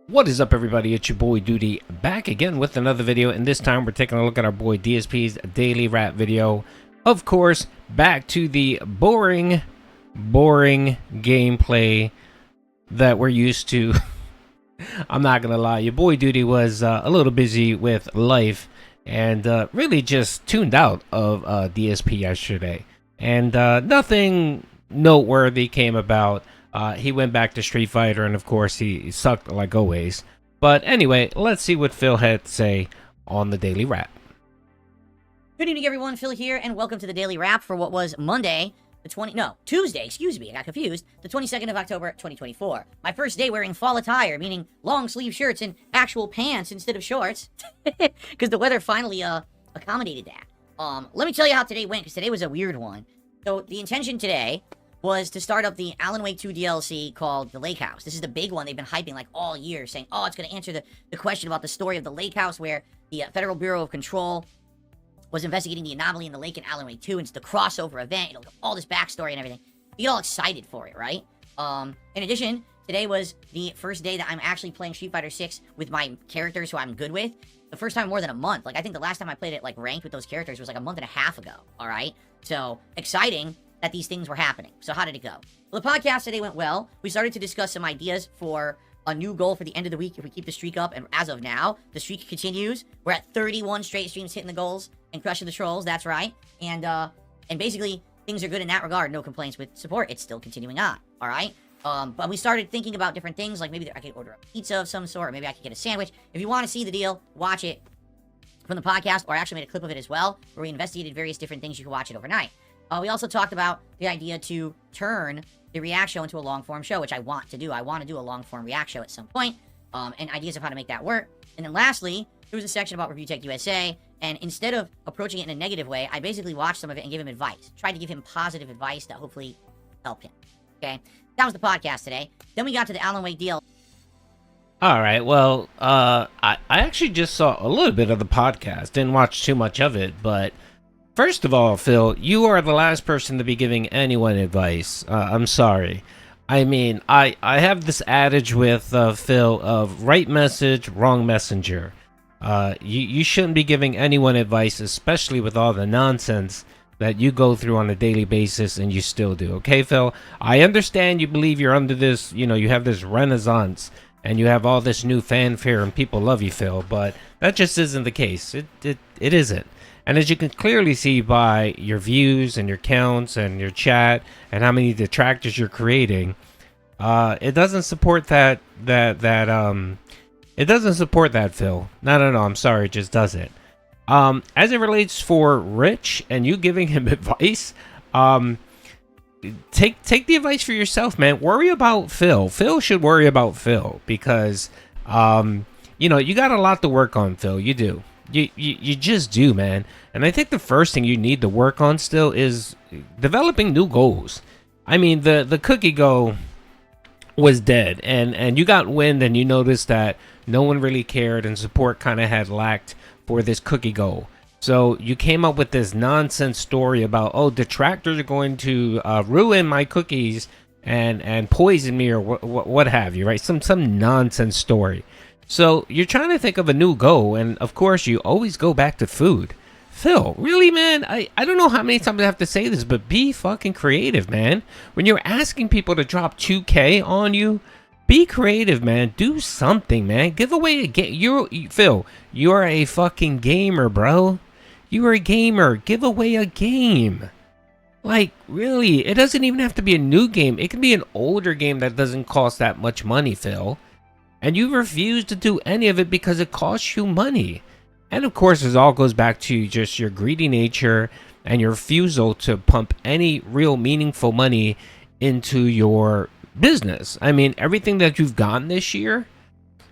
What is up, everybody? It's your boy Doody, back again with another video, and this time we're taking a look at our boy DSP's daily rap video. Of course, back to the boring gameplay that we're used to. I'm not gonna lie, your boy Doody was a little busy with life and really just tuned out of DSP yesterday, and nothing noteworthy came about. He went back to Street Fighter, and of course he sucked like always. But anyway, let's see what Phil had to say on the Daily Wrap. Good evening, everyone. Phil here, and welcome to the Daily Wrap for what was Tuesday, excuse me, I got confused, the 22nd of October, 2024. My first day wearing fall attire, meaning long sleeve shirts and actual pants instead of shorts, because the weather finally accommodated that. Let me tell you how today went, because today was a weird one. So the intention today was to start up the Alan Wake 2 DLC called The Lake House. This is the big one they've been hyping like all year, saying, oh, it's going to answer the question about the story of the Lake House, where the Federal Bureau of Control was investigating the anomaly in the lake in Alan Wake 2, and it's the crossover event. It'll have all this backstory and everything. You get all excited for it, right? In addition, today was the first day that I'm actually playing Street Fighter 6 with my characters who I'm good with. The first time in more than a month. Like, I think the last time I played it, like, ranked with those characters was like a month and a half ago, alright? So, exciting that these things were happening. So how did it go? Well, the podcast today went well. We started to discuss some ideas for a new goal for the end of the week if we keep the streak up, and as of now, the streak continues. We're at 31 straight streams hitting the goals and crushing the trolls, that's right. And basically, things are good in that regard. No complaints with support. It's still continuing on, alright? But we started thinking about different things, like maybe I could order a pizza of some sort, or maybe I could get a sandwich. If you want to see the deal, watch it from the podcast, or I actually made a clip of it as well, where we investigated various different things. You can watch it overnight. We also talked about the idea to turn the React show into a long-form show, which I want to do. I want to do a long-form React show at some point, and ideas of how to make that work. And then lastly, there was a section about Review Tech USA, and instead of approaching it in a negative way, I basically watched some of it and gave him advice. Tried to give him positive advice that hopefully helped him. Okay? That was the podcast today. Then we got to the Alan Wake deal. Alright, well, I actually just saw a little bit of the podcast. Didn't watch too much of it, but first of all, Phil, you are the last person to be giving anyone advice. I'm sorry. I mean, I have this adage with Phil of right message, wrong messenger. You shouldn't be giving anyone advice, especially with all the nonsense that you go through on a daily basis, and you still do. Okay, Phil? I understand you believe you're under this, you have this renaissance, and you have all this new fanfare, and people love you, Phil, but that just isn't the case. It isn't. And as you can clearly see by your views and your counts and your chat and how many detractors you're creating, it doesn't support that. It doesn't support that, Phil. No, I'm sorry, it just doesn't. As it relates for Rich and you giving him advice, take the advice for yourself, man. Worry about Phil. Phil should worry about Phil because, you got a lot to work on, Phil. You do. You just do, man. And I think the first thing you need to work on still is developing new goals. I mean, the cookie goal was dead, and you got wind and you noticed that no one really cared and support kind of had lacked for this cookie goal. So you came up with this nonsense story about, oh, detractors are going to ruin my cookies and poison me or what have you, right? Some nonsense story. So you're trying to think of a new goal, and of course you always go back to food. Phil, really, man? I don't know how many times I have to say this, but be fucking creative, man. When you're asking people to drop 2K on you, be creative, man. Do something, man. Give away a game. Phil, you're a fucking gamer, bro. You are a gamer. Give away a game. Like, really, it doesn't even have to be a new game. It can be an older game that doesn't cost that much money, Phil. And you refuse to do any of it because it costs you money. And of course, it all goes back to just your greedy nature and your refusal to pump any real meaningful money into your business. I mean, everything that you've gotten this year,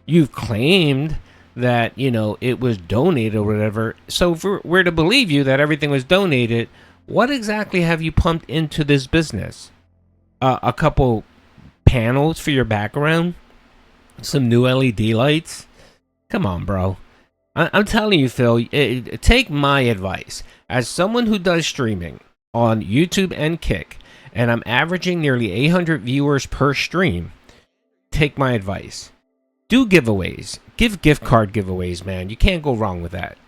you've claimed that, it was donated or whatever. So if we're to believe you that everything was donated, what exactly have you pumped into this business? A couple panels for your background? Some new LED lights? Come on, bro. I'm telling you, Phil, take my advice. As someone who does streaming on YouTube and Kick, and I'm averaging nearly 800 viewers per stream, take my advice. Do giveaways. Give gift card giveaways, man. You can't go wrong with that.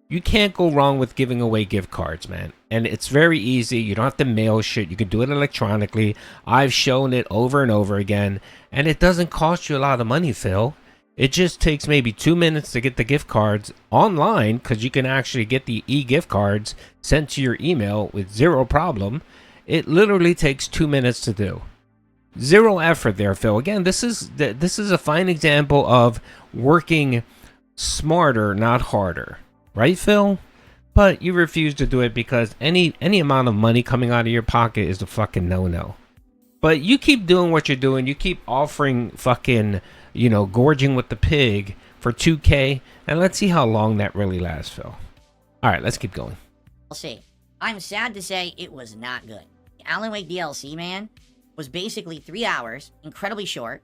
You can't go wrong with giving away gift cards, man. And it's very easy. You don't have to mail shit. You can do it electronically. I've shown it over and over again. And it doesn't cost you a lot of money, Phil. It just takes maybe 2 minutes to get the gift cards online, because you can actually get the e-gift cards sent to your email with zero problem. It literally takes 2 minutes to do. Zero effort there, Phil. Again, this is a fine example of working smarter, not harder. Right, Phil? But you refuse to do it because any amount of money coming out of your pocket is a fucking no-no. But you keep doing what you're doing. You keep offering fucking, gorging with the pig for 2K. And let's see how long that really lasts, Phil. All right, let's keep going. I'll see. I'm sad to say it was not good. The Alan Wake DLC, man, was basically 3 hours, incredibly short.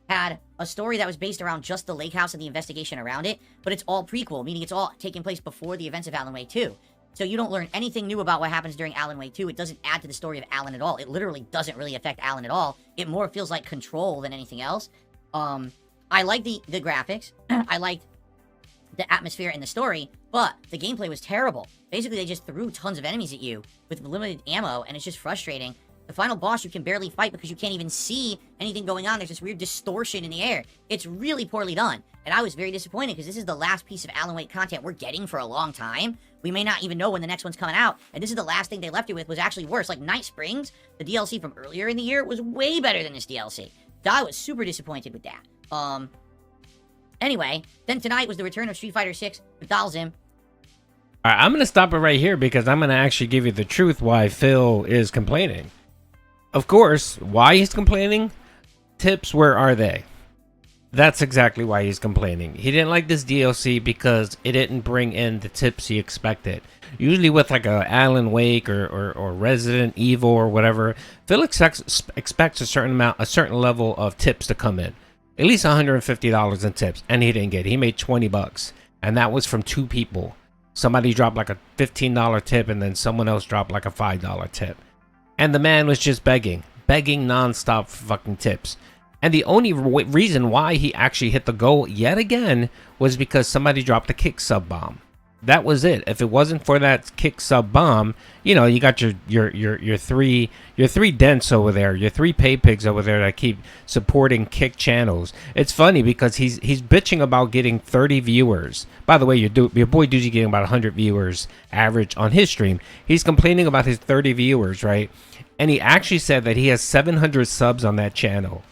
Had a story that was based around just the lake house and the investigation around it, but it's all prequel, meaning it's all taking place before the events of Alan Wake 2. So you don't learn anything new about what happens during Alan Wake 2. It doesn't add to the story of Alan at all. It literally doesn't really affect Alan at all. It more feels like Control than anything else. I like the graphics. I liked the atmosphere and the story, but the gameplay was terrible. Basically, they just threw tons of enemies at you with limited ammo, and it's just frustrating. The final boss you can barely fight because you can't even see anything going on. There's this weird distortion in the air. It's really poorly done. And I was very disappointed because this is the last piece of Alan Wake content we're getting for a long time. We may not even know when the next one's coming out. And this is the last thing they left you with was actually worse. Like Night Springs, the DLC from earlier in the year, was way better than this DLC. I was super disappointed with that. Anyway, then tonight was the return of Street Fighter 6 with Dalzim. All right, I'm going to stop it right here because I'm going to actually give you the truth why Phil is complaining. Of course, why he's complaining? Tips, where are they? That's exactly why he's complaining. He didn't like this DLC because it didn't bring in the tips he expected. Usually with like a Alan Wake or Resident Evil or whatever, Phil expects a certain level of tips to come in. At least $150 in tips, and he didn't get it. He made $20, and that was from 2 people. Somebody dropped like a $15 tip, and then someone else dropped like a $5 tip. And the man was just begging nonstop for fucking tips. And the only reason why he actually hit the goal yet again was because somebody dropped a kick sub bomb. That was it. If it wasn't for that kick sub bomb, you got your three dents over there, your 3 pay pigs over there that keep supporting kick channels. It's funny because he's bitching about getting 30 viewers. By the way, your boy Doody getting about 100 viewers average on his stream. He's complaining about his 30 viewers, right? And he actually said that he has 700 subs on that channel.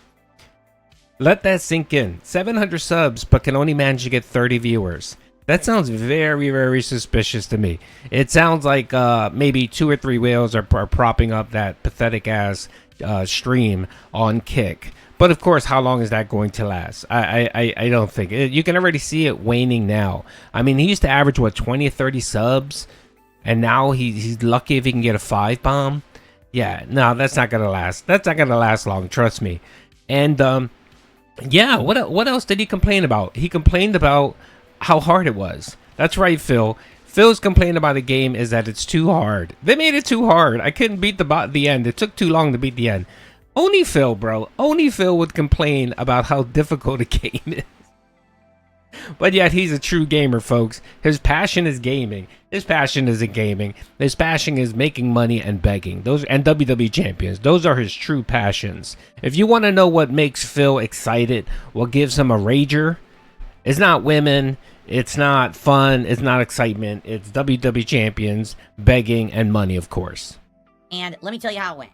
Let that sink in. 700 subs, but can only manage to get 30 viewers. That sounds very, very suspicious to me. It sounds like maybe 2 or 3 whales are propping up that pathetic ass stream on Kick. But of course, how long is that going to last? I don't think. You can already see it waning now. I mean, he used to average, 20 or 30 subs? And now he's lucky if he can get a 5 bomb? Yeah, no, that's not going to last. That's not going to last long, trust me. And, yeah, what else did he complain about? He complained about how hard it was. That's right, Phil. Phil's complaint about the game is that it's too hard. They made it too hard. I couldn't beat the end. It took too long to beat the end. Only Phil, bro. Only Phil would complain about how difficult a game is. But yet he's a true gamer, folks. His passion is gaming. His passion isn't gaming. His passion is making money and begging. And WWE champions. Those are his true passions. If you want to know what makes Phil excited, what gives him a rager, it's not women, it's not fun, it's not excitement. It's WWE champions, begging, and money, of course. And let me tell you how it went.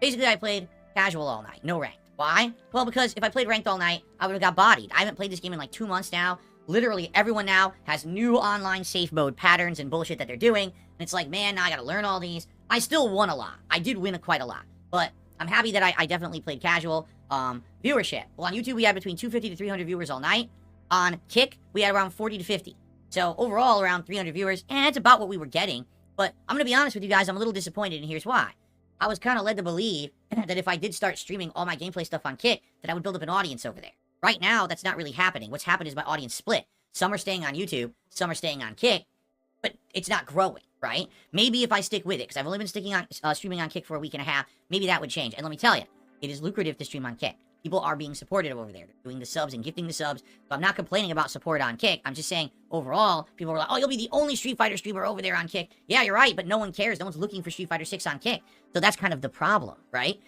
Basically, I played casual all night, no ranked. Why? Well, because if I played ranked all night, I would have got bodied. I haven't played this game in like 2 months now. Literally, everyone now has new online safe mode patterns and bullshit that they're doing. And it's like, man, now I gotta learn all these. I still won a lot. I did win quite a lot. But I'm happy that I definitely played casual. Viewership. Well, on YouTube, we had between 250 to 300 viewers all night. On Kick, we had around 40 to 50. So overall, around 300 viewers. And it's about what we were getting. But I'm gonna be honest with you guys, I'm a little disappointed, and here's why. I was kind of led to believe that if I did start streaming all my gameplay stuff on Kick, that I would build up an audience over there. Right now, that's not really happening. What's happened is my audience split. Some are staying on YouTube, some are staying on Kick, but it's not growing, right? Maybe if I stick with it, because I've only been streaming on Kick for a week and a half, maybe that would change. And let me tell you, it is lucrative to stream on Kick. People are being supported over there. They're doing the subs and gifting the subs. So I'm not complaining about support on Kick. I'm just saying, overall, people are like, oh, you'll be the only Street Fighter streamer over there on Kick. Yeah, you're right, but no one cares. No one's looking for Street Fighter 6 on Kick. So that's kind of the problem, right?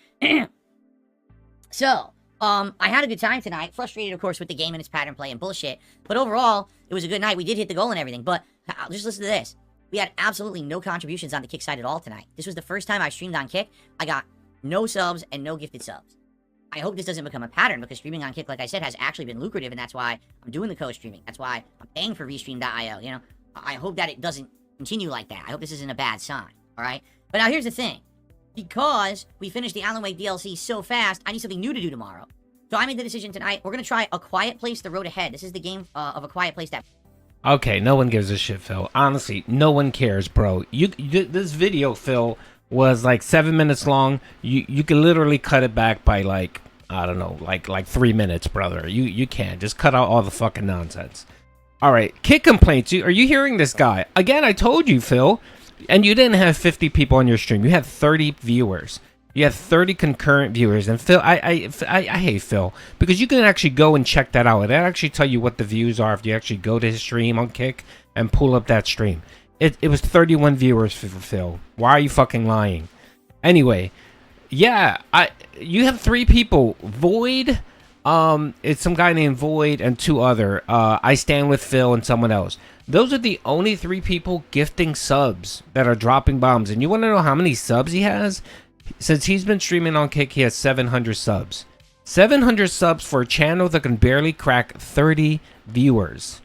So, I had a good time tonight. Frustrated, of course, with the game and its pattern play and bullshit. But overall, it was a good night. We did hit the goal and everything. But just listen to this. We had absolutely no contributions on the Kick side at all tonight. This was the first time I streamed on Kick. I got no subs and no gifted subs. I hope this doesn't become a pattern, because streaming on Kick, like I said, has actually been lucrative, and that's why I'm doing the co-streaming. That's why I'm paying for Restream.io, you know? I hope that it doesn't continue like that. I hope this isn't a bad sign, alright? But now here's the thing. Because we finished the Alan Wake DLC so fast, I need something new to do tomorrow. So I made the decision tonight, we're gonna try A Quiet Place: The Road Ahead. This is the game of A Quiet Place that... Okay, no one gives a shit, Phil. Honestly, no one cares, bro. This video, Phil, was like 7 minutes long. You can literally cut it back by like, I don't know, like 3 minutes, brother. You can just cut out all the fucking nonsense. All right, Kick complaints. Are you hearing this guy? Again, I told you, Phil, and you didn't have 50 people on your stream. You had 30 viewers. You had 30 concurrent viewers. And Phil, I hate Phil, because you can actually go and check that out. It'll actually tell you what the views are if you actually go to his stream on Kick and pull up that stream. It was 31 viewers for Phil. Why are you fucking lying? Anyway, yeah, you have 3 people. Void, it's some guy named Void and 2 other. I Stand With Phil and someone else. Those are the only 3 people gifting subs that are dropping bombs. And you want to know how many subs he has? Since he's been streaming on Kick, he has 700 subs. 700 subs for a channel that can barely crack 30 viewers.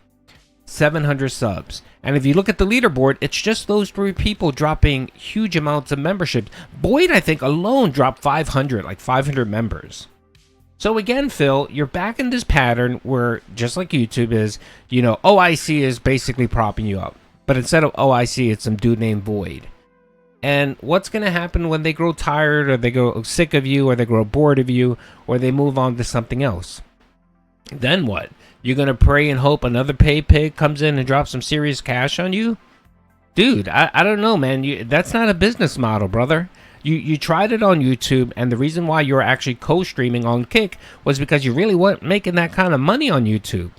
700 subs. And if you look at the leaderboard, it's just those 3 people dropping huge amounts of memberships. Boyd, I think, alone dropped 500, like 500 members. So again, Phil, you're back in this pattern where, just like YouTube is, you know, OIC is basically propping you up. But instead of OIC, it's some dude named Void. And what's going to happen when they grow tired, or they grow sick of you, or they grow bored of you, or they move on to something else? Then what? You're going to pray and hope another pay pig comes in and drops some serious cash on you? Dude, I don't know, man. That's not a business model, brother. You tried it on YouTube, and the reason why you're actually co-streaming on Kick was because you really weren't making that kind of money on YouTube.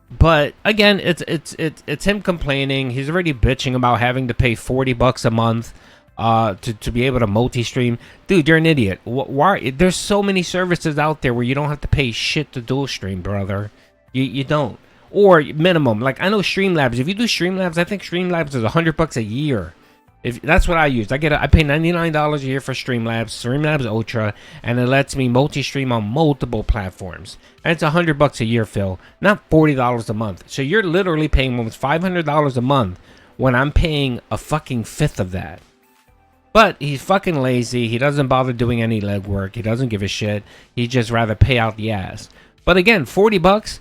But again, it's him complaining. He's already bitching about having to pay $40 a month to be able to multi-stream. Dude, you're an idiot. Why? There's so many services out there where you don't have to pay shit to dual stream, brother. You don't. Or minimum, like I know Streamlabs. If you do Streamlabs, I think Streamlabs is $100 a year. If that's what I use, I pay $99 a year for Streamlabs Ultra, and it lets me multi-stream on multiple platforms. And it's $100 a year, Phil, not $40 a month. So you're literally paying almost $500 a month when I'm paying a fucking fifth of that. But he's fucking lazy. He doesn't bother doing any legwork. He doesn't give a shit. He'd just rather pay out the ass. But again, $40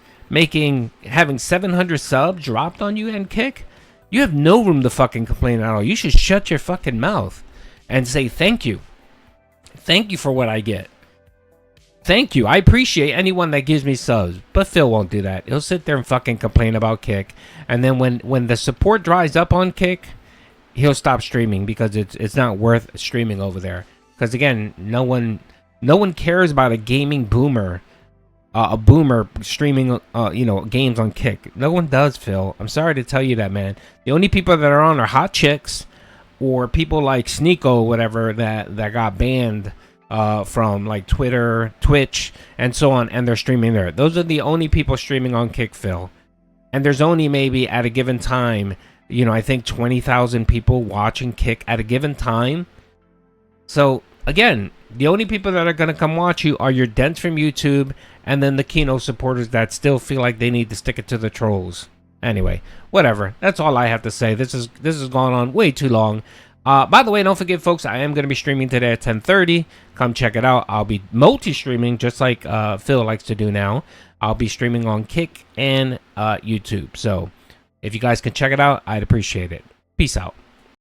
having 700 subs dropped on you and Kick. You have no room to fucking complain at all. You should shut your fucking mouth and say thank you. Thank you for what I get. Thank you. I appreciate anyone that gives me subs. But Phil won't do that. He'll sit there and fucking complain about Kick. And then when the support dries up on Kick, he'll stop streaming because it's not worth streaming over there. Because again, no one cares about a gaming boomer. A boomer streaming, games on Kick. No one does, Phil. I'm sorry to tell you that, man. The only people that are on are hot chicks, or people like Sneeko, whatever, that got banned from like Twitter, Twitch, and so on, and they're streaming there. Those are the only people streaming on Kick, Phil. And there's only maybe at a given time, I think 20,000 people watching Kick at a given time. So again, the only people that are going to come watch you are your dents from YouTube, and then the Kino supporters that still feel like they need to stick it to the trolls. Anyway, whatever. That's all I have to say. This has gone on way too long. By the way, don't forget, folks, I am going to be streaming today at 10:30. Come check it out. I'll be multi-streaming just like Phil likes to do now. I'll be streaming on Kick and YouTube. So if you guys can check it out, I'd appreciate it. Peace out.